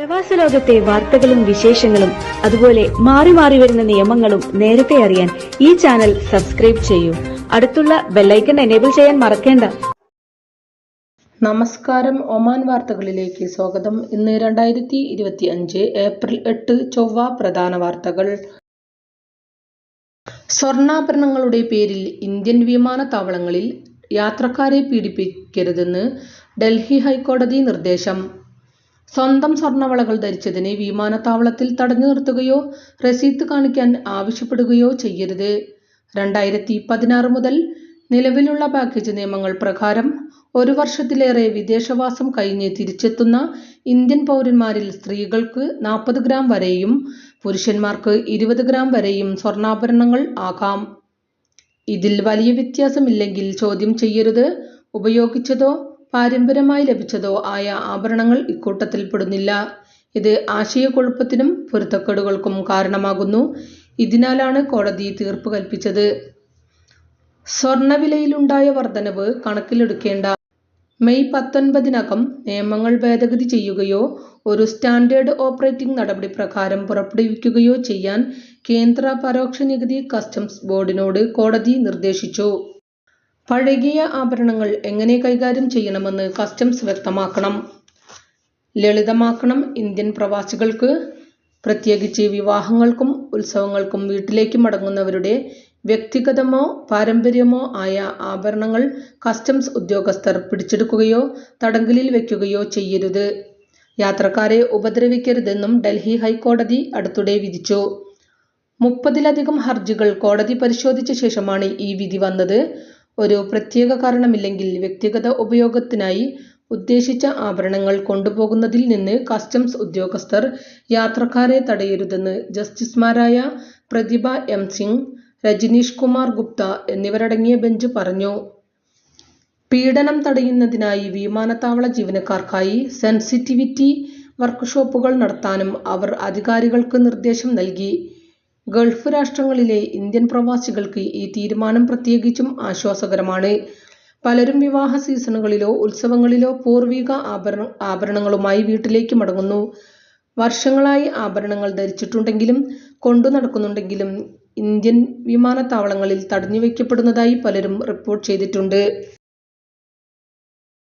പ്രവാസ ലോകത്തെ വാർത്തകളും വിശേഷങ്ങളും അതുപോലെ മാറി മാറി വരുന്ന നിയമങ്ങളും നേരത്തെ അറിയാൻ ഈ ചാനൽ സബ്സ്ക്രൈബ് ചെയ്യൂ. അടുത്തുള്ള ബെല്ലൈക്കൺ എനേബിൾ ചെയ്യാൻ മറക്കേണ്ട. നമസ്കാരം. ഒമാൻ വാർത്തകളിലേക്ക് സ്വാഗതം. ഇന്ന് 2025 ഏപ്രിൽ 8 ചൊവ്വ. പ്രധാന വാർത്തകൾ. സ്വർണ്ണാഭരണങ്ങളുടെ പേരിൽ ഇന്ത്യൻ വിമാനത്താവളങ്ങളിൽ യാത്രക്കാരെ പീഡിപ്പിക്കരുതെന്ന് ഡൽഹി ഹൈക്കോടതി നിർദ്ദേശം. സ്വന്തം സ്വർണ്ണവളകൾ ധരിച്ചതിന് വിമാനത്താവളത്തിൽ തടഞ്ഞു നിർത്തുകയോ രസീത് കാണിക്കാൻ ആവശ്യപ്പെടുകയോ ചെയ്യരുത്. 2016 മുതൽ നിലവിലുള്ള പാക്കേജ് നിയമങ്ങൾ പ്രകാരം 1 വർഷത്തിലേറെ വിദേശവാസം കഴിഞ്ഞ് തിരിച്ചെത്തുന്ന ഇന്ത്യൻ പൗരന്മാരിൽ സ്ത്രീകൾക്ക് 40 ഗ്രാം വരെയും പുരുഷന്മാർക്ക് 20 ഗ്രാം വരെയും സ്വർണ്ണാഭരണങ്ങൾ ആകാം. ഇതിൽ വലിയ വ്യത്യാസമില്ലെങ്കിൽ ചോദ്യം ചെയ്യരുത്. ഉപയോഗിച്ചതോ പാരമ്പര്യമായി ലഭിച്ചതോ ആയ ആഭരണങ്ങൾ ഇക്കൂട്ടത്തിൽപ്പെടുന്നില്ല. ഇത് ആശയക്കുഴപ്പത്തിനും പൊരുത്തക്കേടുകൾക്കും കാരണമാകുന്നു. ഇതിനാലാണ് കോടതി തീർപ്പ് കൽപ്പിച്ചത്. സ്വർണ്ണവിലയിലുണ്ടായ വർധനവ് കണക്കിലെടുക്കേണ്ട. മെയ് 19-നകം നിയമങ്ങൾ ഭേദഗതി ചെയ്യുകയോ ഒരു സ്റ്റാൻഡേർഡ് ഓപ്പറേറ്റിംഗ് നടപടി പ്രകാരം പുറപ്പെടുവിക്കുകയോ ചെയ്യാൻ കേന്ദ്ര പരോക്ഷ നികുതി കസ്റ്റംസ് ബോർഡിനോട് കോടതി നിർദ്ദേശിച്ചു. പഴകിയ ആഭരണങ്ങൾ എങ്ങനെ കൈകാര്യം ചെയ്യണമെന്ന് കസ്റ്റംസ് വ്യക്തമാക്കണം, ലളിതമാക്കണം. ഇന്ത്യൻ പ്രവാസികൾക്ക്, പ്രത്യേകിച്ച് വിവാഹങ്ങൾക്കും ഉത്സവങ്ങൾക്കും വീട്ടിലേക്ക് മടങ്ങുന്നവരുടെ വ്യക്തിഗതമോ പാരമ്പര്യമോ ആയ ആഭരണങ്ങൾ കസ്റ്റംസ് ഉദ്യോഗസ്ഥർ പിടിച്ചെടുക്കുകയോ തടങ്കലിൽ വയ്ക്കുകയോ ചെയ്യരുത്. യാത്രക്കാരെ ഉപദ്രവിക്കരുതെന്നും ഡൽഹി ഹൈക്കോടതി അടുത്തിടെ വിധിച്ചു. 30-ലധികം ഹർജികൾ കോടതി പരിശോധിച്ച ശേഷമാണ് ഈ വിധി വന്നത്. ഒരു പ്രത്യേക കാരണമില്ലെങ്കിൽ വ്യക്തിഗത ഉപയോഗത്തിനായി ഉദ്ദേശിച്ച ആഭരണങ്ങൾ കൊണ്ടുപോകുന്നതിൽ നിന്ന് കസ്റ്റംസ് ഉദ്യോഗസ്ഥർ യാത്രക്കാരെ തടയരുതെന്ന് ജസ്റ്റിസുമാരായ പ്രതിഭ എം സിംഗ്, രജനീഷ് കുമാർ ഗുപ്ത എന്നിവരടങ്ങിയ ബെഞ്ച് പറഞ്ഞു. പീഡനം തടയുന്നതിനായി വിമാനത്താവള ജീവനക്കാർക്കായി സെൻസിറ്റിവിറ്റി വർക്ക്ഷോപ്പുകൾ നടത്താനും അവർ അധികാരികൾക്ക് നിർദ്ദേശം നൽകി. ഗൾഫ് രാഷ്ട്രങ്ങളിലെ ഇന്ത്യൻ പ്രവാസികൾക്ക് ഈ തീരുമാനം പ്രത്യേകിച്ചും ആശ്വാസകരമാണ്. പലരും വിവാഹ സീസണുകളിലോ ഉത്സവങ്ങളിലോ പൂർവിക ആഭരണങ്ങളുമായി വീട്ടിലേക്ക് മടങ്ങുന്നു. വർഷങ്ങളായി ആഭരണങ്ങൾ ധരിച്ചിട്ടുണ്ടെങ്കിലും കൊണ്ടു നടക്കുന്നുണ്ടെങ്കിലും ഇന്ത്യൻ വിമാനത്താവളങ്ങളിൽ തടഞ്ഞുവയ്ക്കപ്പെടുന്നതായി പലരും റിപ്പോർട്ട് ചെയ്തിട്ടുണ്ട്.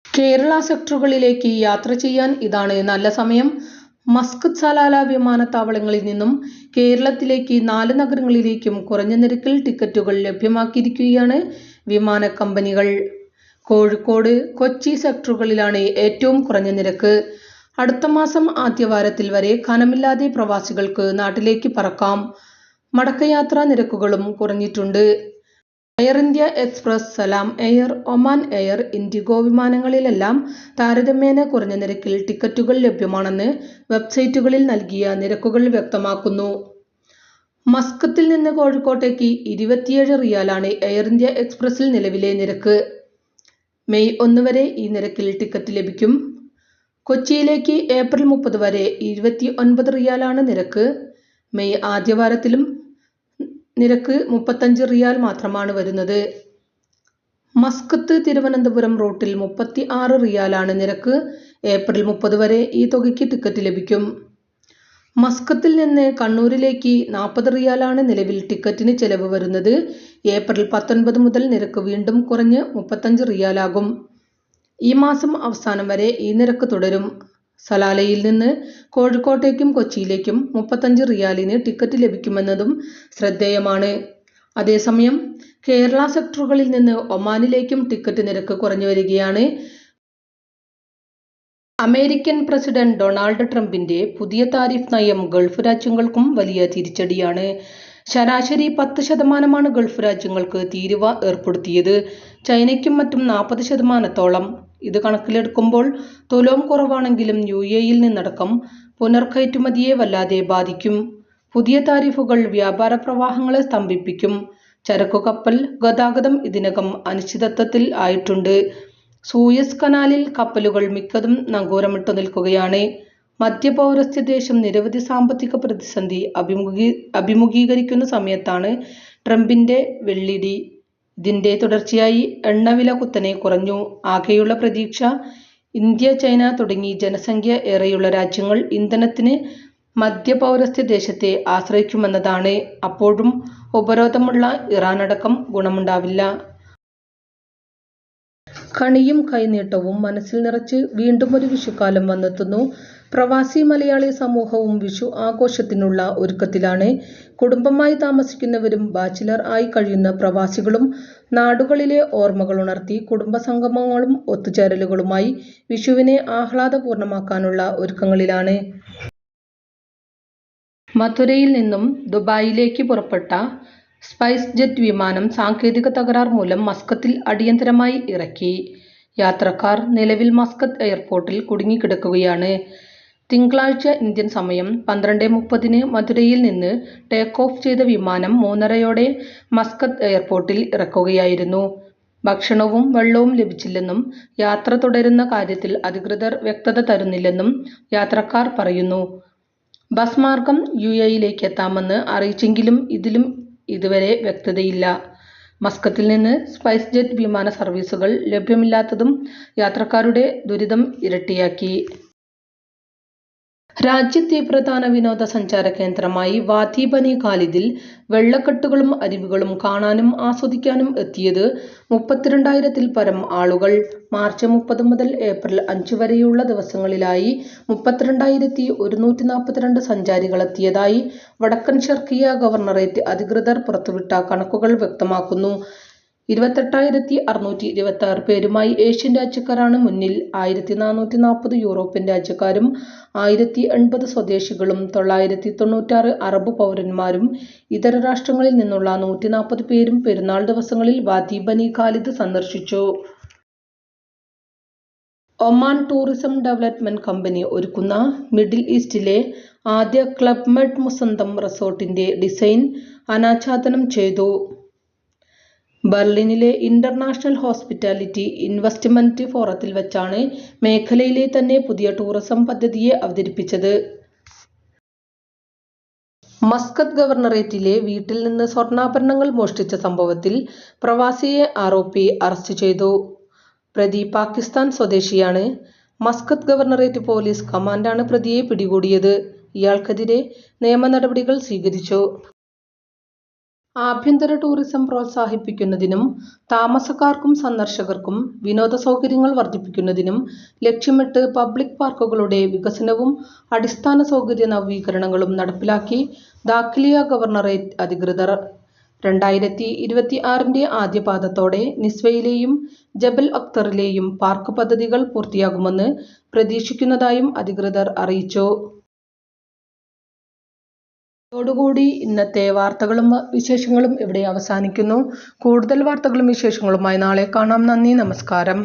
കേരള സെക്ടറുകളിലേക്ക് യാത്ര ചെയ്യാൻ ഇതാണ് നല്ല സമയം. മസ്കത്ത്, സലാല വിമാനത്താവളങ്ങളിൽ നിന്നും കേരളത്തിലേക്ക് 4 നഗരങ്ങളിലേക്കും കുറഞ്ഞ നിരക്കിൽ ടിക്കറ്റുകൾ ലഭ്യമാക്കിയിരിക്കുകയാണ് വിമാന കമ്പനികൾ. കോഴിക്കോട്, കൊച്ചി സെക്ടറുകളിലാണ് ഏറ്റവും കുറഞ്ഞ നിരക്ക്. അടുത്ത മാസം ആദ്യവാരത്തിൽ വരെ കനമില്ലാതെ പ്രവാസികൾക്ക് നാട്ടിലേക്ക് പറക്കാം. മടക്കയാത്രാ നിരക്കുകളും കുറഞ്ഞിട്ടുണ്ട്. എയർ ഇന്ത്യ എക്സ്പ്രസ്, സലാം എയർ, ഒമാൻ എയർ, ഇൻഡിഗോ വിമാനങ്ങളിലെല്ലാം താരതമ്യേന കുറഞ്ഞ നിരക്കിൽ ടിക്കറ്റുകൾ ലഭ്യമാണെന്ന് വെബ്സൈറ്റുകളിൽ നൽകിയ നിരക്കുകൾ വ്യക്തമാക്കുന്നു. മസ്കത്തിൽ നിന്ന് കോഴിക്കോട്ടേക്ക് 27 റിയാലാണ് എയർ ഇന്ത്യ എക്സ്പ്രസിൽ നിലവിലെ നിരക്ക്. മെയ് 1 വരെ ഈ നിരക്കിൽ ടിക്കറ്റ് ലഭിക്കും. കൊച്ചിയിലേക്ക് ഏപ്രിൽ 30 വരെ 29 റിയാലാണ് നിരക്ക്. മെയ് ആദ്യവാരത്തിലും നിരക്ക് 35 റിയാൽ മാത്രമാണ് വരുന്നത്. മസ്കത്ത് തിരുവനന്തപുരം റൂട്ടിൽ 36 റിയാലാണ് നിരക്ക്. ഏപ്രിൽ 30 വരെ ഈ തുകയ്ക്ക് ടിക്കറ്റ് ലഭിക്കും. മസ്കത്തിൽ നിന്ന് കണ്ണൂരിലേക്ക് 40 റിയാലാണ് നിലവിൽ ടിക്കറ്റിന് ചെലവ് വരുന്നത്. ഏപ്രിൽ 19 മുതൽ നിരക്ക് വീണ്ടും കുറഞ്ഞ് 35 റിയാലാകും. ഈ മാസം അവസാനം വരെ ഈ നിരക്ക് തുടരും. സലാലയിൽ നിന്ന് കോഴിക്കോട്ടേക്കും കൊച്ചിയിലേക്കും 35 റിയാലിന് ടിക്കറ്റ് ലഭിക്കുമെന്നതും ശ്രദ്ധേയമാണ്. അതേസമയം കേരള സെക്ടറുകളിൽ നിന്ന് ഒമാനിലേക്കും ടിക്കറ്റ് നിരക്ക് കുറഞ്ഞു വരികയാണ്. അമേരിക്കൻ പ്രസിഡന്റ് ഡൊണാൾഡ് ട്രംപിന്റെ പുതിയ താരിഫ് നയം ഗൾഫ് രാജ്യങ്ങൾക്കും വലിയ തിരിച്ചടിയാണ്. ശരാശരി 10% ഗൾഫ് രാജ്യങ്ങൾക്ക് തീരുവ ഏർപ്പെടുത്തിയത്. ചൈനയ്ക്കും മറ്റും 40%. ഇത് കണക്കിലെടുക്കുമ്പോൾ തുലോം കുറവാണെങ്കിലും UAE-യിൽ നിന്നടക്കം പുനർകയറ്റുമതിയെ വല്ലാതെ ബാധിക്കും. പുതിയ താരിഫുകൾ വ്യാപാര പ്രവാഹങ്ങളെ സ്തംഭിപ്പിക്കും. ചരക്കു കപ്പൽ ഗതാഗതം ഇതിനകം അനിശ്ചിതത്വത്തിൽ ആയിട്ടുണ്ട്. സൂയസ് കനാലിൽ കപ്പലുകൾ മിക്കതും നങ്കൂരമിട്ടു നിൽക്കുകയാണ്. മധ്യപൗരസ്ത്യ ദേശം നിരവധി സാമ്പത്തിക പ്രതിസന്ധി അഭിമുഖീകരിക്കുന്ന സമയത്താണ് ട്രംപിന്റെ വെള്ളിടി. ഇതിന്റെ തുടർച്ചയായി എണ്ണവില കുത്തനെ കുറഞ്ഞു. ആകെയുള്ള പ്രതീക്ഷ ഇന്ത്യ, ചൈന തുടങ്ങി ജനസംഖ്യ ഏറെയുള്ള രാജ്യങ്ങൾ ഇന്ധനത്തിന് മധ്യപൗരസ്ത്യ ദേശത്തെ ആശ്രയിക്കുമെന്നതാണ്. അപ്പോഴും ഉപരോധമുള്ള ഇറാനടക്കം ഗുണമുണ്ടാവില്ല. കണിയും കൈനീട്ടവും മനസ്സിൽ നിറച്ച് വീണ്ടുമൊരു വിഷുക്കാലം വന്നെത്തുന്നു. പ്രവാസി മലയാളി സമൂഹവും വിഷു ആഘോഷത്തിനുള്ള ഒരുക്കത്തിലാണ്. കുടുംബമായി താമസിക്കുന്നവരും ബാച്ചിലർ ആയി കഴിയുന്ന പ്രവാസികളും നാടുകളിലെ ഓർമ്മകളുണർത്തി കുടുംബസംഗമങ്ങളും ഒത്തുചേരലുകളുമായി വിഷുവിനെ ആഹ്ലാദപൂർണമാക്കാനുള്ള ഒരുക്കങ്ങളിലാണ്. മഥുരയിൽ നിന്നും ദുബായിലേക്ക് പുറപ്പെട്ട സ്പൈസ് ജെറ്റ് വിമാനം സാങ്കേതിക തകരാർ മൂലം മസ്കത്തിൽ അടിയന്തരമായി ഇറക്കി. യാത്രക്കാർ നിലവിൽ മസ്കത്ത് എയർപോർട്ടിൽ കുടുങ്ങിക്കിടക്കുകയാണ്. തിങ്കളാഴ്ച ഇന്ത്യൻ സമയം 12:30 മഥുരയിൽ നിന്ന് ടേക്ക് ഓഫ് ചെയ്ത വിമാനം 3:30 മസ്കത്ത് എയർപോർട്ടിൽ ഇറക്കുകയായിരുന്നു. ഭക്ഷണവും വെള്ളവും ലഭിച്ചില്ലെന്നും യാത്ര തുടരുന്ന കാര്യത്തിൽ അധികൃതർ വ്യക്തത തരുന്നില്ലെന്നും യാത്രക്കാർ പറയുന്നു. ബസ് മാർഗം UAE-യിലേക്ക് എത്താമെന്ന് അറിയിച്ചെങ്കിലും ഇതിലും ഇതുവരെ വ്യക്തതയില്ല. മസ്കത്തിൽ നിന്ന് സ്പൈസ് ജെറ്റ് വിമാന സർവീസുകൾ ലഭ്യമില്ലാത്തതും യാത്രക്കാരുടെ ദുരിതം ഇരട്ടിയാക്കി. രാജ്യത്തെ പ്രധാന വിനോദസഞ്ചാര കേന്ദ്രമായി വാദി ബനി ഖാലിദിൽ വെള്ളക്കെട്ടുകളും അരുവികളും കാണാനും ആസ്വദിക്കാനും എത്തിയത് 32,000-ൽ പരം ആളുകൾ. മാർച്ച് 30 മുതൽ ഏപ്രിൽ 5 വരെയുള്ള ദിവസങ്ങളിലായി 32,142 സഞ്ചാരികളെത്തിയതായി വടക്കൻ ഷർഖിയ ഗവർണറേറ്റ് അധികൃതർ പുറത്തുവിട്ട കണക്കുകൾ വ്യക്തമാക്കുന്നു. 28,626 പേരുമായി ഏഷ്യൻ രാജ്യക്കാരാണ് മുന്നിൽ. 1,440 യൂറോപ്യൻ രാജ്യക്കാരും 1,080 സ്വദേശികളും 996 അറബ് പൗരന്മാരും ഇതര രാഷ്ട്രങ്ങളിൽ നിന്നുള്ള 140 പേരും പെരുന്നാൾ ദിവസങ്ങളിൽ വാദി ബനി ഖാലിദ് സന്ദർശിച്ചു. ഒമാൻ ടൂറിസം ഡെവലപ്മെന്റ് കമ്പനി ഒരുക്കുന്ന മിഡിൽ ഈസ്റ്റിലെ ആദ്യ ക്ലബ് മെഡ് മുസന്തം റിസോർട്ടിന്റെ ഡിസൈൻ അനാച്ഛാദനം ചെയ്തു. ബെർലിനിലെ ഇന്റർനാഷണൽ ഹോസ്പിറ്റാലിറ്റി ഇൻവെസ്റ്റ്മെന്റ് ഫോറത്തിൽ വച്ചാണ് മേഖലയിലെ തന്നെ പുതിയ ടൂറിസം പദ്ധതിയെ അവതരിപ്പിച്ചത്. മസ്കത്ത് ഗവർണറേറ്റിലെ വീട്ടിൽ നിന്ന് സ്വർണ്ണാഭരണങ്ങൾ മോഷ്ടിച്ച സംഭവത്തിൽ പ്രവാസിയെ ആരോപി അറസ്റ്റ് ചെയ്തു. പ്രതി പാകിസ്ഥാൻ സ്വദേശിയാണ്. മസ്കത്ത് ഗവർണറേറ്റ് പോലീസ് കമാൻഡാണ് പ്രതിയെ പിടികൂടിയത്. ഇയാൾക്കെതിരെ നിയമ നടപടികൾ സ്വീകരിച്ചു. ആഭ്യന്തര ടൂറിസം പ്രോത്സാഹിപ്പിക്കുന്നതിനും താമസക്കാർക്കും സന്ദർശകർക്കും വിനോദ സൗകര്യങ്ങൾ വർദ്ധിപ്പിക്കുന്നതിനും ലക്ഷ്യമിട്ട് പബ്ലിക് പാർക്കുകളുടെ വികസനവും അടിസ്ഥാന സൗകര്യ നവീകരണങ്ങളും നടപ്പിലാക്കി ദാഖിലിയ ഗവർണറേറ്റ് അധികൃതർ. 2026-ന്റെ ആദ്യപാദത്തോടെ നിസ്വയിലെയും ജബൽ അക്തറിലെയും പാർക്ക് പദ്ധതികൾ പൂർത്തിയാകുമെന്ന് പ്രതീക്ഷിക്കുന്നതായും അധികൃതർ അറിയിച്ചു. ഇതോടുകൂടി ഇന്നത്തെ വാർത്തകളും വിശേഷങ്ങളും ഇവിടെ അവസാനിക്കുന്നു. കൂടുതൽ വാർത്തകളും വിശേഷങ്ങളുമായി നാളെ കാണാം. നന്ദി, നമസ്കാരം.